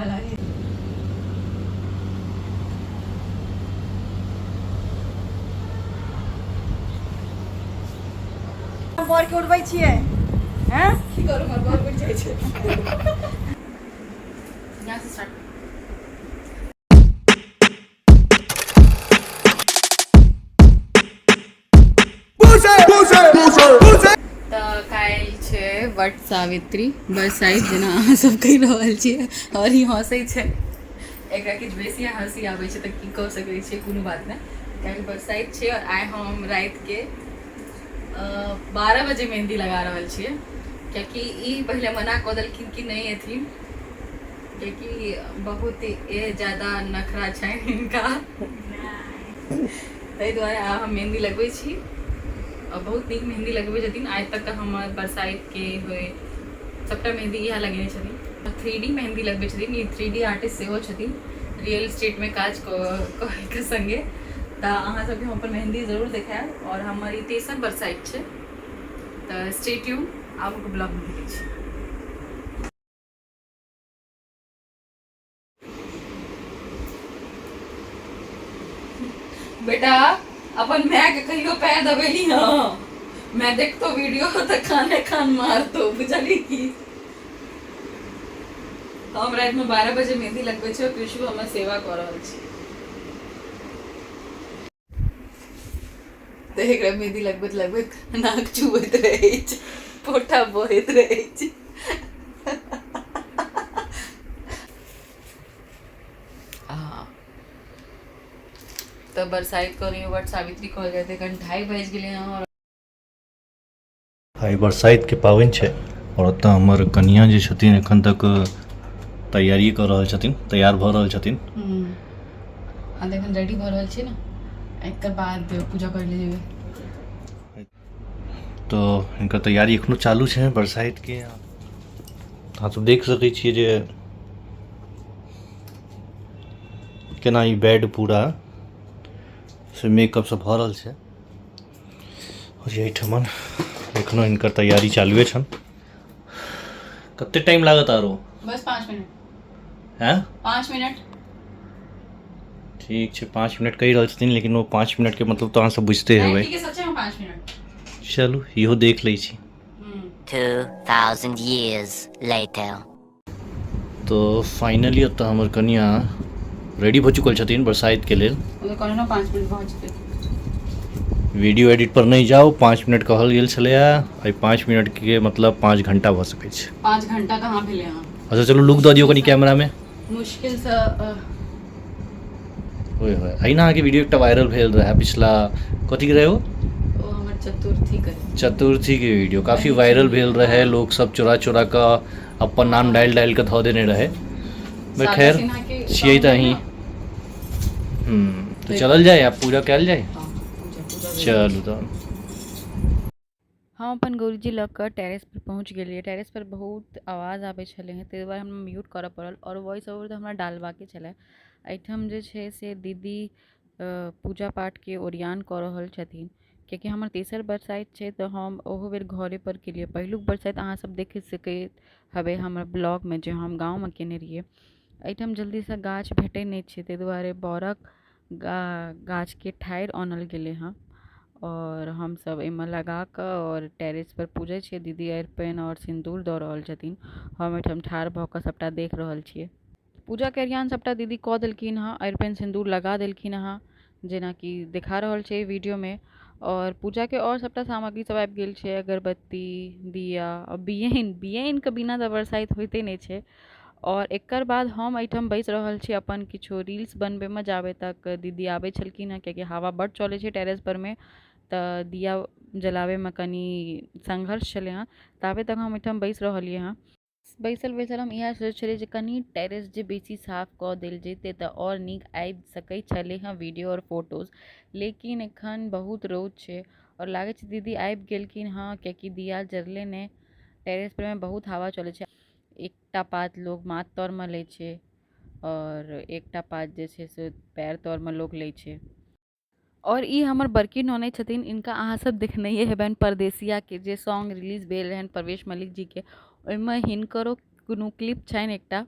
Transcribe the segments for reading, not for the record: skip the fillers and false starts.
वाला है। बर के उड़बै छियै हैं की करू हमर बर उड़ जाइ छै। यहाँ से स्टार्ट तऽ काल्हि छै वट सावित्री बरसाइत जेना अहाँ सब कहि रहल छियै और ई हँसै छै। एकरा किछु बेसी हँसी आबै छै तऽ की कऽ सकै छियै, कोनो बात नहि। काल्हि बरसाइत छै और आइ हम रातिके 12 बजे मेहंदी लगा रहल छियै, कियाकि ई पहिले मना कऽ देलखिन कि नहीं एथिन, कियाकि बहुत ज़्यादा नखरा छनि हिनका, ताहि दुआरे आब हम मेहंदी लगबै छी। और बहुत नीक मेहंदी लगबै छथिन। आज तक हमर बरसाइतके होइ सबटा मेहंदी इएह लगेने छथिन। 3D मेहंदी लगबै छथिन, ई 3D आर्टिस्ट सेहो छथिन, रियल इस्टेटमे काज के संगे। तऽ अहाँ सबके हम अपन मेहंदी जरूर देखायब। और हमर ई तेसर बरसाइत छै, तऽ स्टे ट्यून, आब ब्लॉग में देखै छी। बेटा अपन माय के कहियो पैर दबेली ना, मैं देखतो वीडियो तो खाने खान मारतो, बुझली की। हम रात में 12 बजे मेहंदी लगबै छै, कृषु हमर सेवा कऽ रहल छै। तऽ एकरा मेहंदी लगबैत लगबैत नाक चुबैत रहै छै, पोटा बहैत रहै छै। तो बरसाइत करी वट सावित्री कहल जाते, कन 2:30 बज गेले हैं। और आइ बरसाइतके पाबनि छै और ओतऽ हमर कनिया जे छथिन एखन तक तैयारी कऽ रहल छथिन, तैयार भऽ रहल छथिन। एखन रेडी भऽ रहल छी ना, एकर बाद पूजा कर ले जेबै। तो हिनकर तैयारी एखनो चालू छै बरसाइतके। अहाँ सब देख सकै छियै जे केना ई बेड पूरा से मेकअप सब भऽ रहल छै और एहिठमन एखनो हिनकर तैयारी चालुए छन। कते टाइम लागत आरो? बस 5 मिनट। हैं 5 मिनट ठीक छै। 5 मिनट कहि रहल छथिन, लेकिन वो 5 मिनट के मतलब तो अहाँ सब बुझते हेबै। ठीक है, सच्चे में 5 मिनट। चलू इहो देख लै छी। 2000 years later. तो फाइनली ओतऽ हमर कनिया रेडी भऽ चुकल छथिन बरसाइतके लेल। तो कहलहुँ 5 मिनट भऽ जेतै। वीडियो एडिट पर नहीं जाओ, 5 मिनट कहल गेल छलैया, आई 5 मिनट के मतलब 5 घंटा भऽ सकै छै। 5 घंटा कहाँ भेलै अहाँ? अच्छा चलो लुक दऽ दियौ कनी कैमरा में। मुश्किल से ओए होए अहिना अहाँके वीडियो एकटा वायरल भेल रहे पिछला, कथी के रहे ओ हमर चतुर्थी के वीडियो काफ़ी वायरल भेल रहे। लोग सब चोरा चोरा कऽ अपन नाम डालि डालि कऽ धऽ देने रहे। खैर छियै तऽ अहीं। तो चलल जाए, आब पूजा कयल जाए। चलू तऽ हम अपन गुरुजी लऽ कऽ टेरेस पर पहुँच गेलियै। टेरेस पर बहुत आवाज आबै छलै हैं, ताहि दुआरे हमरा म्यूट करऽ पड़ल। और वॉइस ओवर तऽ हमरा डालबाके छलै। एहिठाम जे छै से दीदी पूजा पाठके ओरियान कऽ रहल छथिन, कियाकि हमर तेसर बरसाइत छै। तऽ हम ओहो बेर घरे पर केलियै। पहिलुक बरसाइत अहाँ सब देख सकैत हेबै हमर ब्लॉगमे, जे हम गाँवमे केने रहियै। एहिठाम जल्दीसँ गाछ भेटै नहि छै, ताहि दुआरे बरक गाछके ठाढ़ि आनल गेलै हँ। और हम सब एहिमे लगा कऽ और टेरेस पर पूजै छियै। दीदी अरिपन और सिन्दूर दऽ रहल छथिन, हम एहिठाम ठाढ़ भऽ कऽ सबटा देख रहल छियै। पूजा के अरियान सबटा दीदी कऽ देलखिन हँ, अरिपन सिन्दूर लगा देलखिन हँ, जेना कि देखा रहल छै वीडियो में। और पूजा के और सबटा सामग्री सब आबि गेल छै, अगरबत्ती, दिया और बियैन के बिना तऽ बरसाइत होइते नहि छै। और एकर बाद हम एहिठाम बैसि रहल छी अपन किछो रील्स बनबैमे, जाबे तक दीदी आबै छलखिन हँ, कियाकि हवा बड्ड चलै छै टेरेस पर में। तऽ दिया जलाबैमे कनि संघर्ष छलै हँ, ताबे तक हम एहिठाम बैसि रहलियै हँ। बैसल बैसल हम इएह सोचै छलियै जे कनि टेरेस जे बेसी साफ कऽ देल जैतै तऽ और नीक आबि सकै छलै हँ वीडियो और फोटोज। लेकिन एखन बहुत रौद छै और लागै छै दीदी आबि गेलखिन हँ, कियाकि दिया जरले ने। टेरेस पर में बहुत हवा चलै छै। एकटा पात लोग माथ तरमे लै छै और एकटा पात जे छै से पैर तरमे लोग लै छै। और ई हमर बड़की ननदि छथिन, इनका अहाँ सब देखनैये हेबनि परदेसिया के जे सॉन्ग रिलीज भेल रहनि परवेश मलिक जी के, ओहिमे हिनकरो कोनो क्लिप छनि एकटा।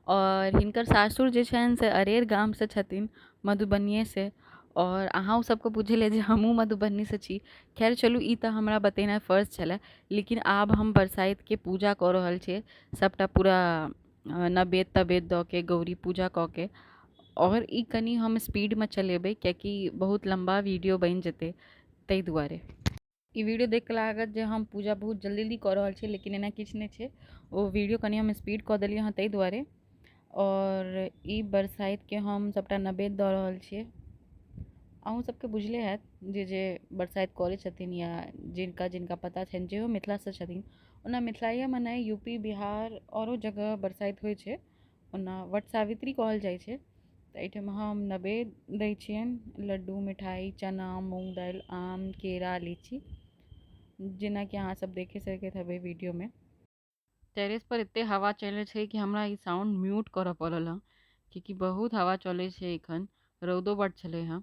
और हिनकर सासुर जे छनि से अरेर गाम से छथिन, मधुबनिये से। और अहाँ सबके बुझले जे हमहूँ मधुबनी से छी। खैर चलू, ई तऽ हमरा बतेनाइ फर्ज छलै, लेकिन आब हम बरसाइतके पूजा कऽ रहल छियै, सबटा पूरा नवेद तवेद दऽ के, गौरी पूजा कऽ के। और ई कनी हम स्पीडमे चलेबै, कियाकि बहुत लम्बा वीडियो बनि जेतै, ताहि दुआरे। ई वीडियो देख के लागत जे हम पूजा बहुत जल्दी जल्दी कऽ रहल छियै, लेकिन एना किछु नहि छै। ओ वीडियो कनी हम स्पीड कऽ देलियै हँ ताहि दुआरे। और ई बरसाइतके हम सबटा नवेद दऽ रहल छियै। अहूँ सबके बुझले हैत जे बरसाइत करै छथिन, या जिनका जिनका पता छनि, जेहो मिथिलासँ छथिन। ओना मिथिलाएमे नहि, यूपी बिहार औरो जगह बरसाइत होइ छै। ओना वट सावित्री कहल जाइ छै। तऽ एहिठाम हम नवेद दै छियनि, लड्डू मिठाई, चना, मूँग दालि, आम, केरा, लीची, जेना कि अहाँ सब देखे सकैत हेबै वीडियो में। टेरेस पर एते हवा चलै छै कि हमरा ई साउंड म्यूट करऽ पड़ल हँ, क्योंकि बहुत हवा चलै छै एखन, रौदो बड छलै हँ।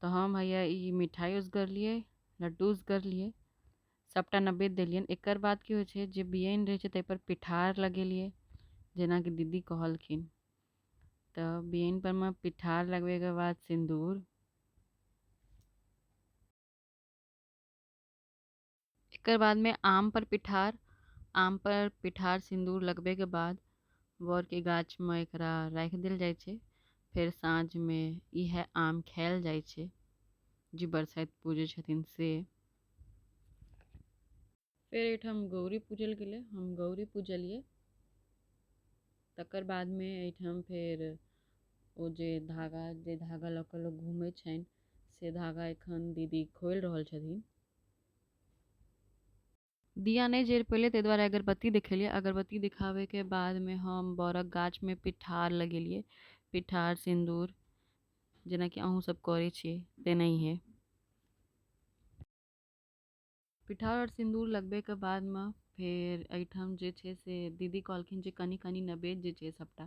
तो हम हैया ई मिठाई उसगरलियै, लड्डू उसगरलियै, सबटा नवेद देलियनि। एकर बाद की होइ छै, जे बियनि रहै छै ताहिपर पिठार लगेलियै, जेना कि दीदी कहलखिन। तऽ बियनि पर में पिठार लगबैके बाद सिंदूर, एकर बाद में आम पर पिठार सिंदूर लगबे के बाद वर के गाछ में एकरा राखि देल जाइ छै। फिर साँझ में इहे आम खायल जाइ छै, जे बरसाइत पूजे छथिन से। फिर एहिठाम गौरी पूजल गेलै, हम गौरी पूजलियै। तकर बाद में एहिठाम फिर ओ जे धागा लऽ कऽ लोक घूमै छनि, से धागा एखन दीदी खोलि रहल छथिन। दिया नहीं जरि पहिले, ताहि दुआरे अगरबत्ती देखेलियै। अगरबत्ती दिखावे के बाद में हम बरक गाछ में पिठार लगेलियै, पिठार सिंदूर, जेना कि अहूँ सब करै छियै तेनाहिए। पिठार और सिंदूर लगबे के बाद में फिर एहिठाम जे छै से दीदी कहलखिन जे कनी कनी नवेद जे छै सबटा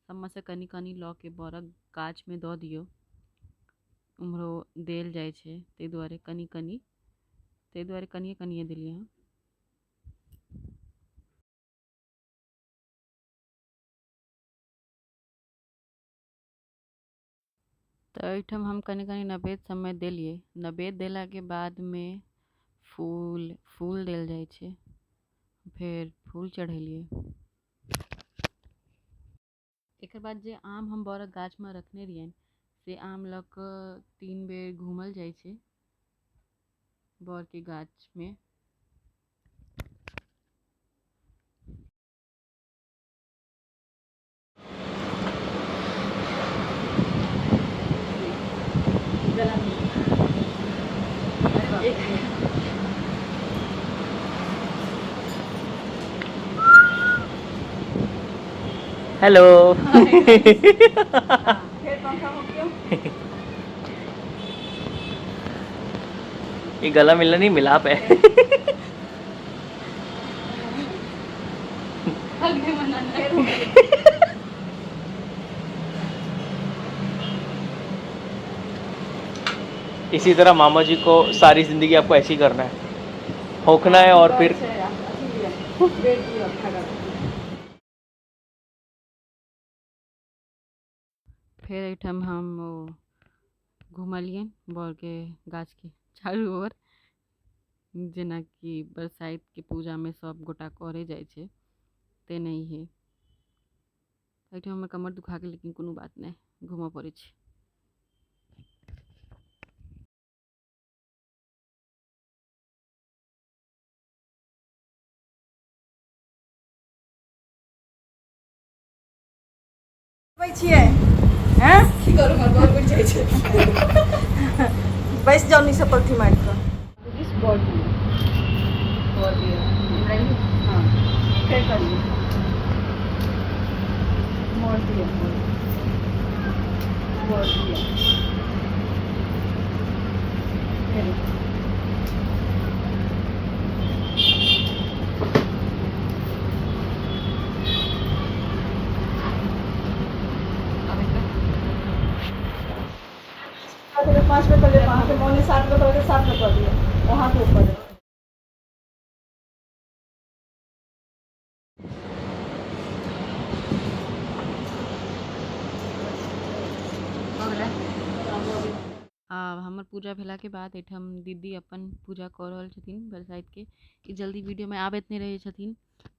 सबमें से कनी कनी लऽ के बरक गाछ में दऽ दियौ, उम्हरो देल जाइ छै, ताहि दुआरे कनिए कनिए देलियै हँ। तो एहिठाम हम कनी कनी नवेद सबमें देलियै। नवेद देला के बाद में फूल देल जाइ छै, फिर फूल चढ़ेलियै। एकर बाद जे आम हम बरक गाछ में रखने रहियनि, से आम लऽ कऽ 3 बेर घूमल जाइ छै बर के गाछ में। हेलो। ये गला मिलना नहीं, मिलाप है। इसी तरह मामा जी को सारी जिंदगी आपको ऐसे ही करना है, होकना है और फिर एहिठाम हम घुमलियै बर के गाछ के चारू ओर, जेना कि बरसाइत के पूजा में सब गोटा करे जाइ छै तेनाहिए। एहिठाम हमर कमर दुखा गेल, लेकिन कोनो बात नहीं, घूमऽ पड़ै छै। छियै हैं की करू, हमर घर उठि जाइ छै। बैस जाओ नीचे पलथी मारि कऽ। दिस बॉडी हाँ फेर करिए मोड़ दिए फिर अगर 5 पे कर ले, 5 पे मौने 7 पे कर ले, 7 पे कर दिया, वहाँ के ऊपर है। हमर पूजा भेला के बाद एठम दीदी अपन पूजा कऽ रहल छथिन बरसाइत के जल्दी वीडियो में आबैत नहीं रहे छथिन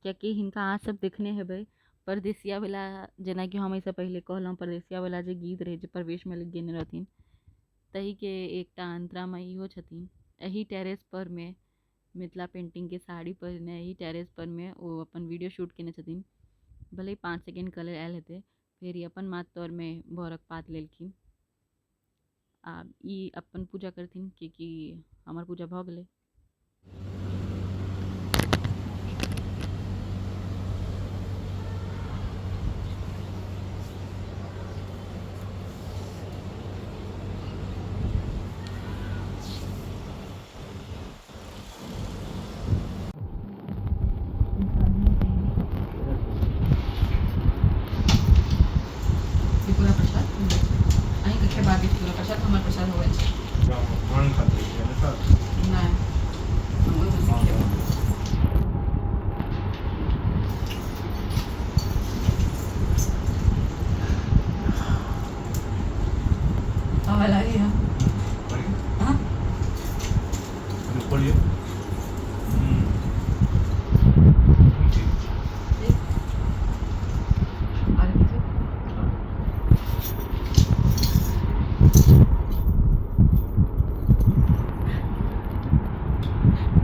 कियाकि हिनका अहाँ सब देखने हेबै परदेसिया वाला जेना कि हम एहिसँ पहिले कहलहुँ परदेसिया वाला जे गीत रहै जे प्रवेश में गेने रहथिन तही के एकटा अंतरामा इहो छथिन। एही टेरेस पर में मिथिला पेंटिंग के साड़ी पहिरने एही टेरेस पर में ओ अपन वीडियो शूट केने छथिन। भले ही 5 सेकेंड कलर आयल हेतै फिर ई अपन माथ तर में बरक पात लेलखिन। आब ई अपन पूजा करथिन कि हमर पूजा भऽ गेलै। पूरा प्रसाद अहीं के खेबाक अछि पूरा प्रसाद हमर प्रसाद हो गेल छै नहीं हम ओहि में से खेबै। हवा लागी है हाँ आगे पीछे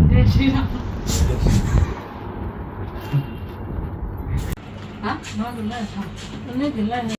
जय श्री राम। हाँ, नहीं गिल्ला है।